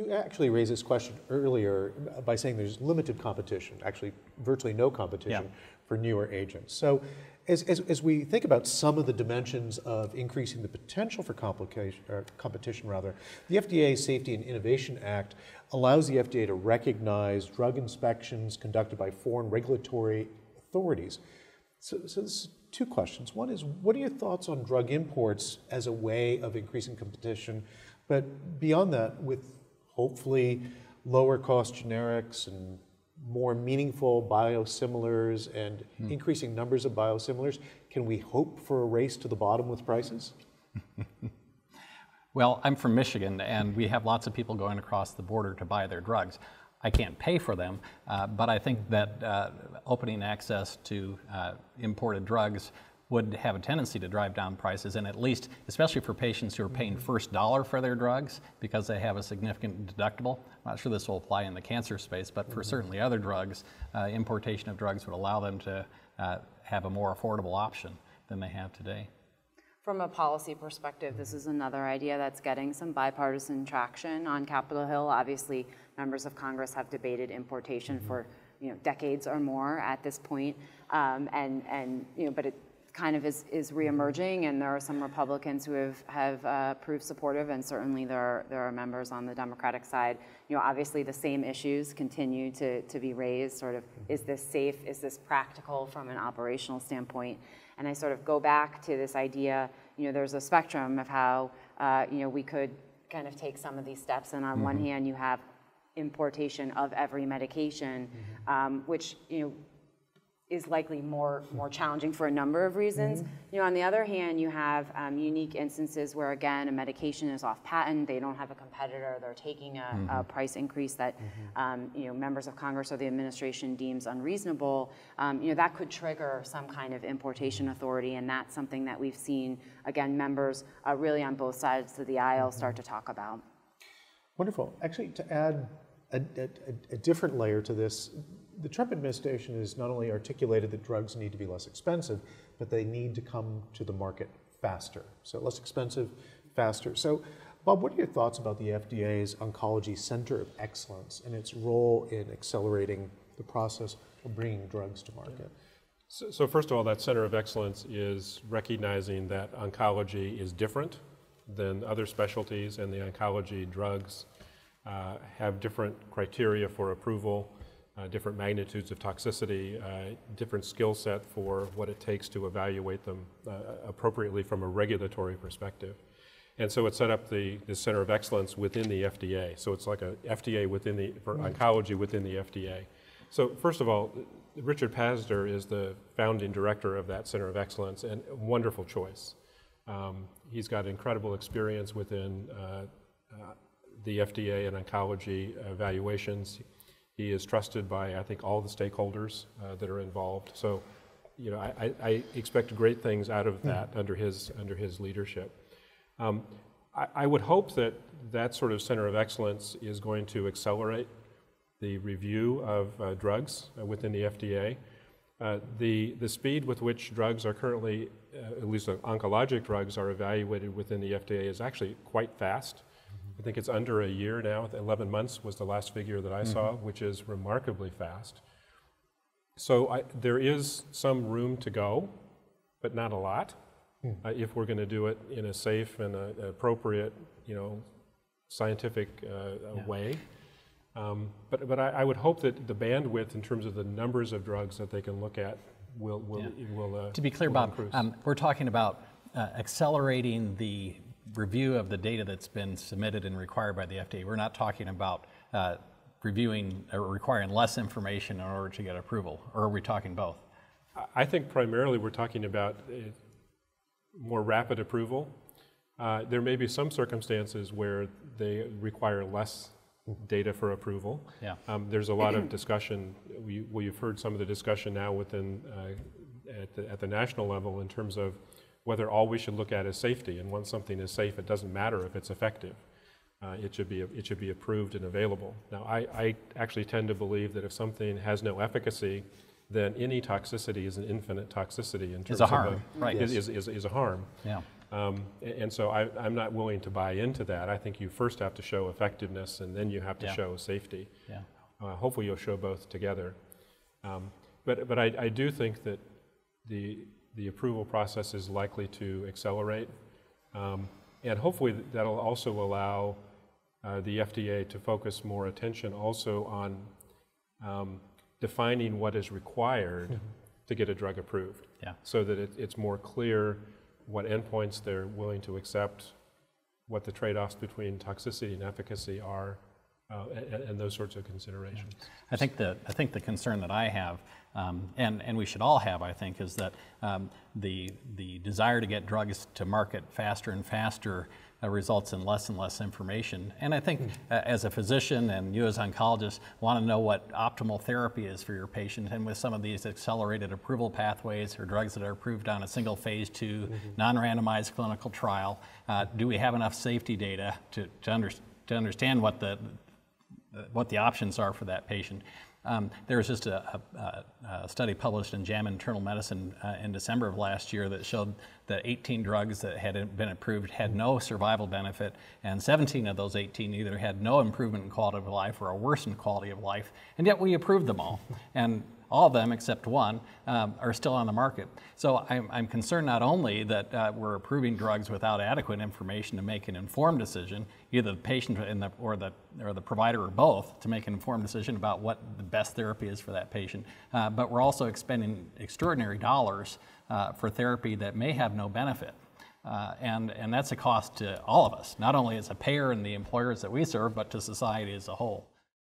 you actually raised this question earlier by saying there's limited competition, actually virtually no competition for newer agents. So as we think about some of the dimensions of increasing the potential for competition, the FDA's Safety and Innovation Act allows the FDA to recognize drug inspections conducted by foreign regulatory authorities. So this is two questions. One is, what are your thoughts on drug imports as a way of increasing competition? But beyond that, with hopefully lower cost generics and more meaningful biosimilars and increasing numbers of biosimilars, can we hope for a race to the bottom with prices? Well, I'm from Michigan, and we have lots of people going across the border to buy their drugs. I can't pay for them, but I think that opening access to imported drugs would have a tendency to drive down prices, and at least, especially for patients who are paying first dollar for their drugs because they have a significant deductible. I'm not sure this will apply in the cancer space, but for certainly other drugs, importation of drugs would allow them to have a more affordable option than they have today. From a policy perspective, this is another idea that's getting some bipartisan traction on Capitol Hill. Obviously, members of Congress have debated importation for decades or more at this point, but it kind of is reemerging, and there are some Republicans who have proved supportive, and certainly there are members on the Democratic side. Obviously the same issues continue to be raised. Sort of, is this safe? Is this practical from an operational standpoint? And I sort of go back to this idea. There's a spectrum of how we could kind of take some of these steps. And on one hand, you have importation of every medication, which is likely more challenging for a number of reasons. On the other hand, you have unique instances where, again, a medication is off patent, they don't have a competitor, they're taking a price increase that members of Congress or the administration deems unreasonable. That could trigger some kind of importation authority, and that's something that we've seen, again, members really on both sides of the aisle start to talk about. Wonderful. Actually, to add a different layer to this, the Trump administration has not only articulated that drugs need to be less expensive, but they need to come to the market faster. So less expensive, faster. So Bob, what are your thoughts about the FDA's Oncology Center of Excellence and its role in accelerating the process of bringing drugs to market? So first of all, that Center of Excellence is recognizing that oncology is different than other specialties, and the oncology drugs have different criteria for approval, different magnitudes of toxicity, different skill set for what it takes to evaluate them appropriately from a regulatory perspective. And so it set up the Center of Excellence within the FDA. So it's like a FDA for oncology within the FDA. So first of all, Richard Pazder is the founding director of that Center of Excellence, and a wonderful choice. He's got incredible experience within the FDA and oncology evaluations. He is trusted by, I think, all the stakeholders that are involved. So, I expect great things out of that under his leadership. I would hope that sort of Center of Excellence is going to accelerate the review of drugs within the FDA. The speed with which drugs are currently, at least oncologic drugs, are evaluated within the FDA is actually quite fast. I think it's under a year now. 11 months was the last figure that I saw, which is remarkably fast. So there is some room to go, but not a lot, if we're going to do it in a safe and appropriate, scientific way. But I would hope that the bandwidth in terms of the numbers of drugs that they can look at will to be clear, Bob, we're talking about accelerating the review of the data that's been submitted and required by the FDA. We're not talking about reviewing or requiring less information in order to get approval, or are we talking both? I think primarily we're talking about more rapid approval. There may be some circumstances where they require less data for approval. Yeah. There's a lot of discussion. We've heard some of the discussion now within at the national level in terms of whether all we should look at is safety, and once something is safe, it doesn't matter if it's effective. It should be approved and available. Now, I actually tend to believe that if something has no efficacy, then any toxicity is an infinite toxicity in terms of a harm, of right? Is a harm. Yeah. And so I'm not willing to buy into that. I think you first have to show effectiveness, and then you have to show safety. Yeah. Hopefully you'll show both together. But I do think that the approval process is likely to accelerate. And hopefully that'll also allow the FDA to focus more attention also on defining what is required to get a drug approved, so that it's more clear what endpoints they're willing to accept, what the trade-offs between toxicity and efficacy are, and those sorts of considerations. I think the concern that I have, and we should all have, I think, is that the desire to get drugs to market faster and faster results in less and less information. And I think as a physician and you as oncologists want to know what optimal therapy is for your patient, and with some of these accelerated approval pathways or drugs that are approved on a single phase 2 non-randomized clinical trial, do we have enough safety data to understand what the options are for that patient? There was just a study published in JAMA Internal Medicine in December of last year that showed that 18 drugs that had been approved had no survival benefit, and 17 of those 18 either had no improvement in quality of life or a worsened quality of life, and yet we approved them all. And all of them except one are still on the market. So I'm concerned not only that we're approving drugs without adequate information to make an informed decision, either the patient or the provider or both, to make an informed decision about what the best therapy is for that patient, but we're also expending extraordinary dollars for therapy that may have no benefit. And that's a cost to all of us, not only as a payer and the employers that we serve, but to society as a whole.